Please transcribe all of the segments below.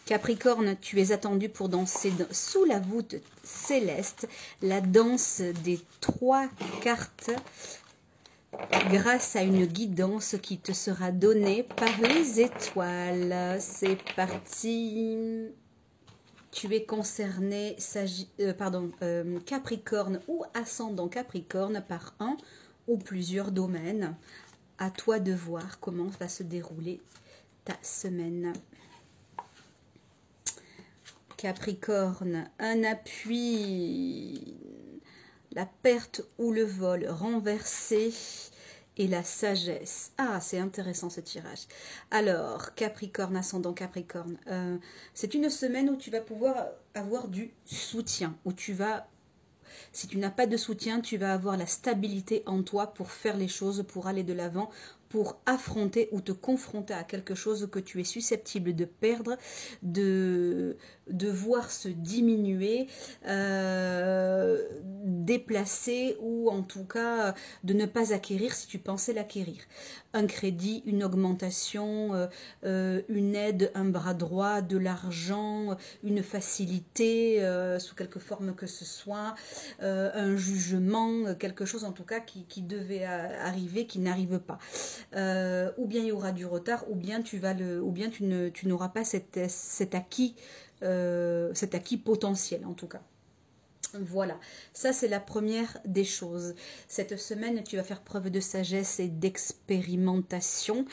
Capricorne, tu es attendu pour danser sous la voûte céleste, la danse des 3 cartes, grâce à une guidance qui te sera donnée par les étoiles. C'est parti. Tu es concerné, Capricorne ou ascendant Capricorne par un ou plusieurs domaines. À toi de voir comment va se dérouler ta semaine. Capricorne, un appui, la perte ou le vol renversé et la sagesse. Ah, c'est intéressant ce tirage. Alors, Capricorne, ascendant Capricorne, c'est une semaine où tu vas pouvoir avoir du soutien, où tu vas... Si tu n'as pas de soutien, tu vas avoir la stabilité en toi pour faire les choses, pour aller de l'avant, pour affronter ou te confronter à quelque chose que tu es susceptible de perdre, de voir se diminuer, déplacer ou en tout cas de ne pas acquérir si tu pensais l'acquérir. Un crédit, une augmentation, une aide, un bras droit, de l'argent, une facilité sous quelque forme que ce soit, un jugement, quelque chose en tout cas qui devait arriver, qui n'arrive pas. Ou bien il y aura du retard, ou bien tu n'auras pas cet acquis potentiel en tout cas. Voilà, ça c'est la première des choses. Cette semaine, tu vas faire preuve de sagesse et d'expérimentation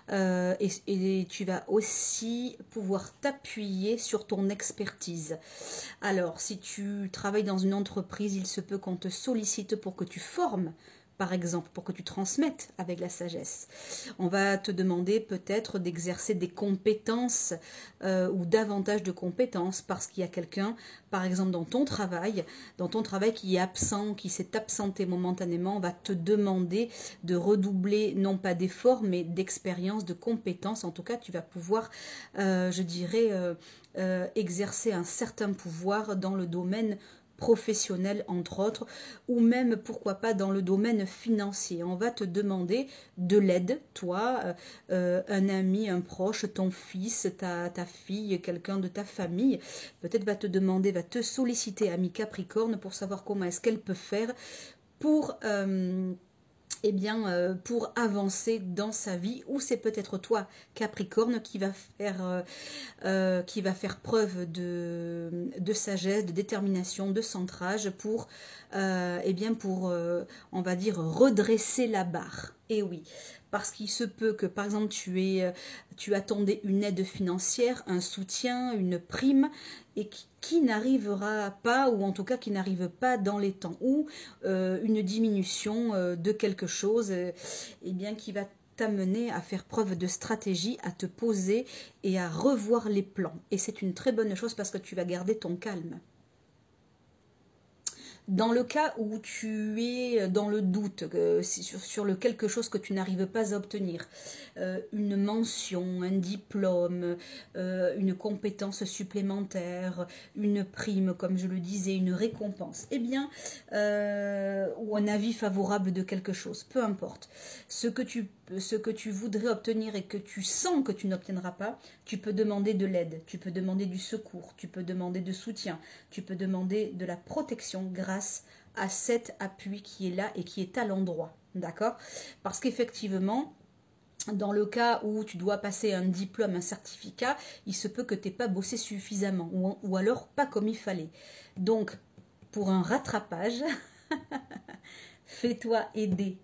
et tu vas aussi pouvoir t'appuyer sur ton expertise. Alors, si tu travailles dans une entreprise, il se peut qu'on te sollicite pour que tu formes, par exemple, pour que tu transmettes avec la sagesse. On va te demander peut-être d'exercer des compétences ou davantage de compétences parce qu'il y a quelqu'un, par exemple, dans ton travail qui est absent, qui s'est absenté momentanément. On va te demander de redoubler, non pas d'efforts, mais d'expérience, de compétences. En tout cas, tu vas pouvoir, je dirais, exercer un certain pouvoir dans le domaine professionnel entre autres, ou même pourquoi pas dans le domaine financier. On va te demander de l'aide, toi, un ami, un proche, ton fils, ta fille, quelqu'un de ta famille, peut-être va te solliciter, ami Capricorne, pour savoir comment est-ce qu'elle peut faire pour... pour avancer dans sa vie, ou c'est peut-être toi, Capricorne, qui va faire preuve de sagesse, de détermination, de centrage pour, on va dire, redresser la barre. Et oui, parce qu'il se peut que, par exemple, tu attendais une aide financière, un soutien, une prime, et qui n'arrivera pas, ou en tout cas qui n'arrive pas dans les temps, ou une diminution de quelque chose, qui va t'amener à faire preuve de stratégie, à te poser et à revoir les plans. Et c'est une très bonne chose parce que tu vas garder ton calme. Dans le cas où tu es dans le doute sur le quelque chose que tu n'arrives pas à obtenir, une mention, un diplôme, une compétence supplémentaire, une prime, comme je le disais, une récompense, ou un avis favorable de quelque chose, peu importe. Ce que tu voudrais obtenir et que tu sens que tu n'obtiendras pas, tu peux demander de l'aide, tu peux demander du secours, tu peux demander de soutien, tu peux demander de la protection grâce à cet appui qui est là et qui est à l'endroit, d'accord? Parce qu'effectivement, dans le cas où tu dois passer un diplôme, un certificat, il se peut que tu n'aies pas bossé suffisamment ou alors pas comme il fallait. Donc, pour un rattrapage, fais-toi aider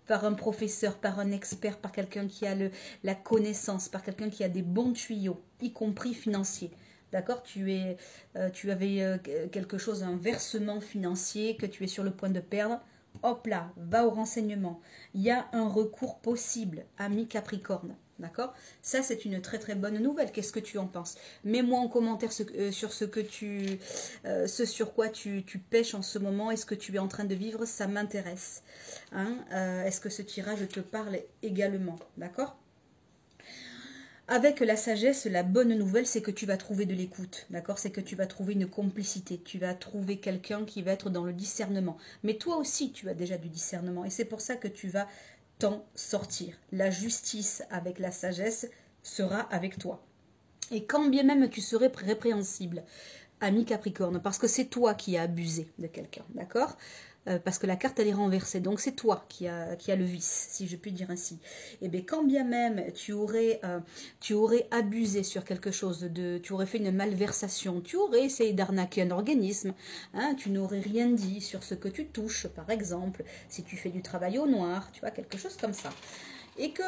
par un professeur, par un expert, par quelqu'un qui a la connaissance, par quelqu'un qui a des bons tuyaux, y compris financiers. D'accord, tu avais quelque chose, un versement financier que tu es sur le point de perdre. Hop là, va au renseignement. Il y a un recours possible, ami Capricorne. D'accord? Ça, c'est une très très bonne nouvelle. Qu'est-ce que tu en penses? Mets-moi en commentaire sur ce sur quoi tu pêches en ce moment. Est-ce que tu es en train de vivre? Ça m'intéresse. Hein? Est-ce que ce tirage te parle également? D'accord? Avec la sagesse, la bonne nouvelle, c'est que tu vas trouver de l'écoute, d'accord? C'est que tu vas trouver une complicité, tu vas trouver quelqu'un qui va être dans le discernement. Mais toi aussi, tu as déjà du discernement et c'est pour ça que tu vas t'en sortir. La justice avec la sagesse sera avec toi. Et quand bien même tu serais répréhensible, ami Capricorne, parce que c'est toi qui as abusé de quelqu'un, d'accord? Parce que la carte elle est renversée, donc c'est toi qui a le vice, si je puis dire ainsi. Et bien quand bien même tu aurais abusé sur quelque chose, tu aurais fait une malversation, tu aurais essayé d'arnaquer un organisme, hein, tu n'aurais rien dit sur ce que tu touches, par exemple, si tu fais du travail au noir, tu vois, quelque chose comme ça. Et que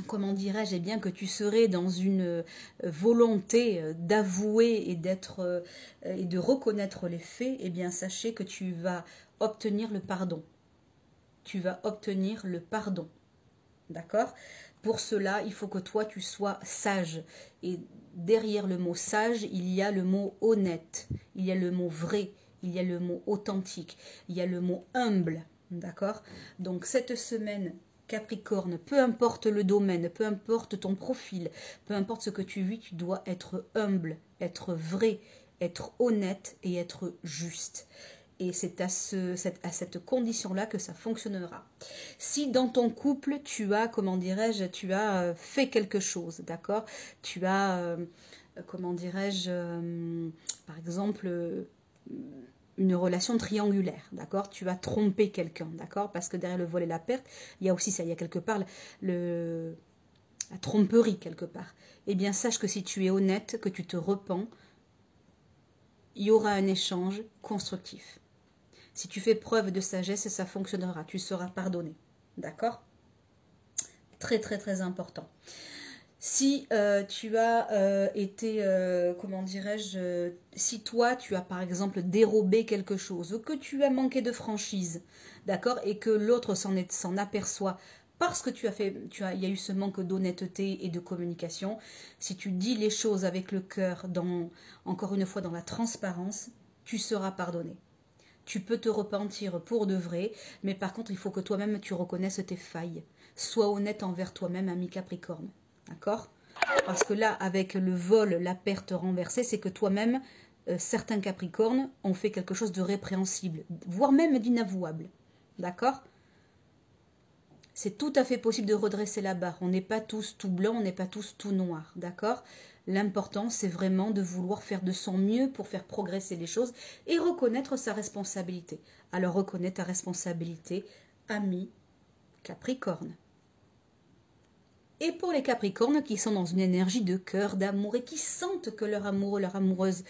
comment dirais-je, eh bien que tu serais dans une volonté d'avouer et d'être et de reconnaître les faits, eh bien sachez que tu vas obtenir le pardon. Tu vas obtenir le pardon. D'accord? Pour cela, il faut que toi tu sois sage. Et derrière le mot sage, il y a le mot honnête, il y a le mot vrai, il y a le mot authentique, il y a le mot humble. D'accord? Donc cette semaine, Capricorne, peu importe le domaine, peu importe ton profil, peu importe ce que tu vis, tu dois être humble, être vrai, être honnête et être juste. Et c'est à cette condition-là que ça fonctionnera. Si dans ton couple, tu as, comment dirais-je, tu as fait quelque chose, d'accord? Tu as, comment dirais-je, par exemple, une relation triangulaire, d'accord? Tu as trompé quelqu'un, d'accord? Parce que derrière le vol et la perte, il y a aussi ça, il y a quelque part la tromperie quelque part. Eh bien, sache que si tu es honnête, que tu te repens, il y aura un échange constructif. Si tu fais preuve de sagesse, ça fonctionnera, tu seras pardonné, d'accord? Très très très important. Si tu as été, comment dirais-je, si toi tu as par exemple dérobé quelque chose, que tu as manqué de franchise, d'accord, et que l'autre s'en aperçoit parce que il y a eu ce manque d'honnêteté et de communication, si tu dis les choses avec le cœur, encore une fois dans la transparence, tu seras pardonné. Tu peux te repentir pour de vrai, mais par contre il faut que toi-même tu reconnaisses tes failles. Sois honnête envers toi-même, ami Capricorne. D'accord? Parce que là, avec le vol, la perte renversée, c'est que toi-même, certains Capricornes ont fait quelque chose de répréhensible, voire même d'inavouable. D'accord? C'est tout à fait possible de redresser la barre. On n'est pas tous tout blanc, on n'est pas tous tout noir. D'accord? L'important, c'est vraiment de vouloir faire de son mieux pour faire progresser les choses et reconnaître sa responsabilité. Alors reconnais ta responsabilité, ami Capricorne. Et pour les Capricornes qui sont dans une énergie de cœur, d'amour et qui sentent que leur amoureux, leur amoureuse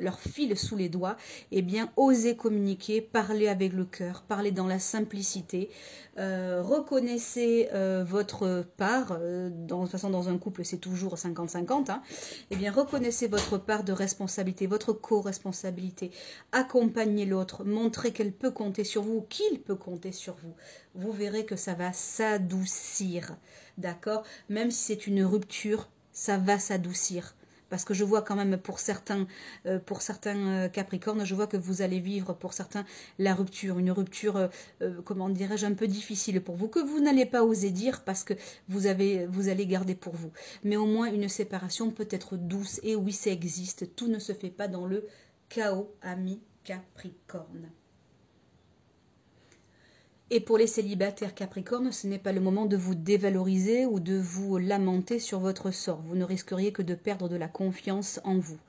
leur file sous les doigts, eh bien, osez communiquer, parlez avec le cœur, parlez dans la simplicité, reconnaissez votre part, de toute façon dans un couple c'est toujours 50-50, hein, eh bien, reconnaissez votre part de responsabilité, votre co-responsabilité, accompagnez l'autre, montrez qu'elle peut compter sur vous, qu'il peut compter sur vous. Vous verrez que ça va s'adoucir, d'accord? Même si c'est une rupture, ça va s'adoucir. Parce que je vois quand même pour certains Capricornes, je vois que vous allez vivre pour certains la rupture, une rupture, comment dirais-je, un peu difficile pour vous, que vous n'allez pas oser dire parce que vous allez garder pour vous. Mais au moins une séparation peut être douce, et oui, ça existe, tout ne se fait pas dans le chaos, ami Capricorne. Et pour les célibataires Capricorne, ce n'est pas le moment de vous dévaloriser ou de vous lamenter sur votre sort. Vous ne risqueriez que de perdre de la confiance en vous.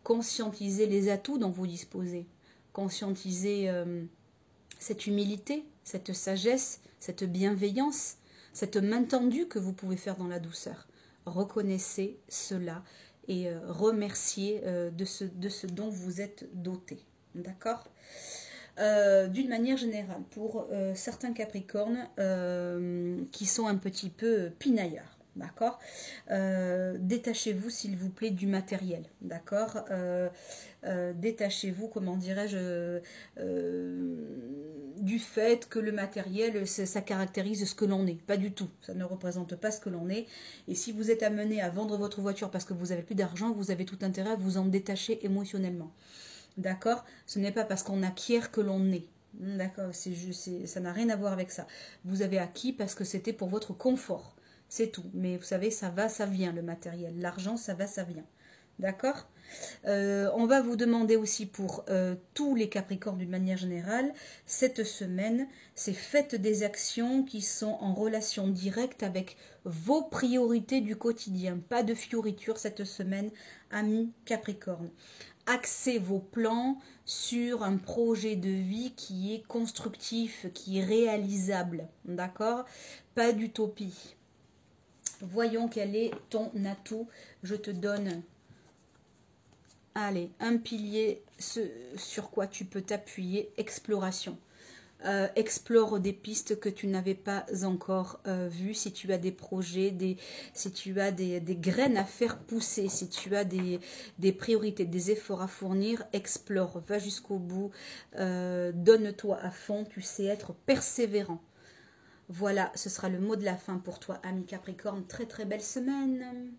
Conscientisez les atouts dont vous disposez. Conscientisez cette humilité, cette sagesse, cette bienveillance, cette main tendue que vous pouvez faire dans la douceur. Reconnaissez cela et remerciez de ce dont vous êtes doté. D'accord ? D'une manière générale, pour certains Capricornes qui sont un petit peu pinailleurs, d'accord, détachez-vous s'il vous plaît du matériel, d'accord, détachez-vous, comment dirais-je, du fait que le matériel, ça caractérise ce que l'on est, pas du tout, ça ne représente pas ce que l'on est, et si vous êtes amené à vendre votre voiture parce que vous n'avez plus d'argent, vous avez tout intérêt à vous en détacher émotionnellement. D'accord? Ce n'est pas parce qu'on acquiert que l'on est. D'accord? Ça n'a rien à voir avec ça. Vous avez acquis parce que c'était pour votre confort. C'est tout. Mais vous savez, ça va, ça vient, le matériel. L'argent, ça va, ça vient. D'accord? On va vous demander aussi pour tous les Capricornes d'une manière générale, cette semaine, c'est faites des actions qui sont en relation directe avec vos priorités du quotidien. Pas de fioritures cette semaine, amis Capricorne. Axez vos plans sur un projet de vie qui est constructif, qui est réalisable, d'accord? Pas d'utopie. Voyons quel est ton atout. Je te donne, allez, un pilier sur quoi tu peux t'appuyer, exploration. Explore des pistes que tu n'avais pas encore vues, si tu as des projets, si tu as des graines à faire pousser, si tu as des priorités, des efforts à fournir, explore, va jusqu'au bout, donne-toi à fond, tu sais être persévérant. Voilà, ce sera le mot de la fin pour toi, ami Capricorne. Très très belle semaine.